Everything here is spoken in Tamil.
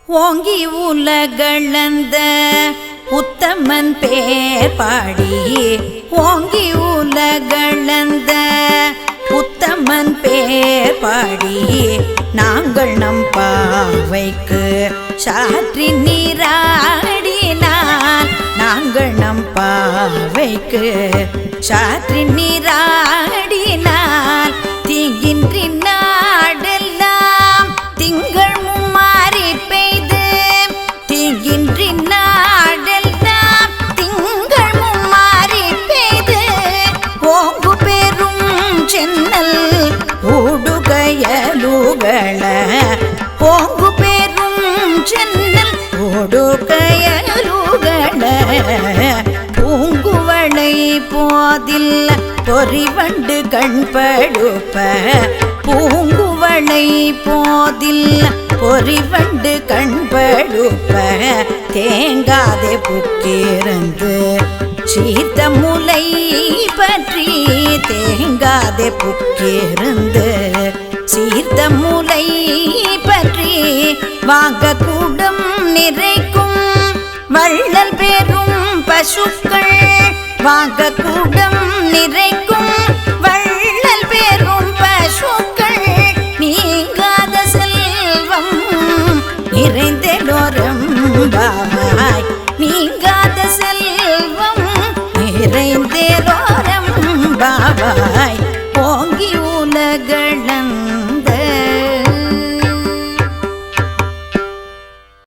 ஓங்கி உலகளந்த உத்தமன் பேர் பாடி ஓங்கி உலகளந்த உத்தமன் பேர் பாடி நாங்கள் நம் பாவைக்கு சாற்றி நீராடினான். நாங்கள் நம் பாவைக்கு சாற்றி நீராடினான். தீங்கின்றி நாடெல்லாம் திங்கள் மும்மாறி பெய்து தீங்கின்றி நாடெல்லாம் திங்கள் மும்மாறி பெய்து ஓங்கு பெரும் சென்னல் ஓடுகையலுகள ஓங்கு பெரும் சென்னல் ஓடுகையலுகள பூங்குவளை போதில் பொறிவண்டு கண்படுப்ப பூங்குவளை போதில் பொறிவண்டு கண்படுப்ப தேங்காதே புக்கிருந்து சீர்த்த முலை பற்றி தேங்காதே புக்கிருந்து சீர்த்த முலை பற்றி வாங்க கூடும் நிறைக்கும் வள்ளல் பெரும் பசுக்கள் வாங்க கூடும் நிறைக்கும் வள்ளல் பெரும் பசுக்கள் நீங்காத செல்வம் நிறைந்தெல்லோரும் பாவாய் நீங்காத செல்வம் நிறைந்தெல்லோரும் பாவாய் ஓங்கி உலகளந்த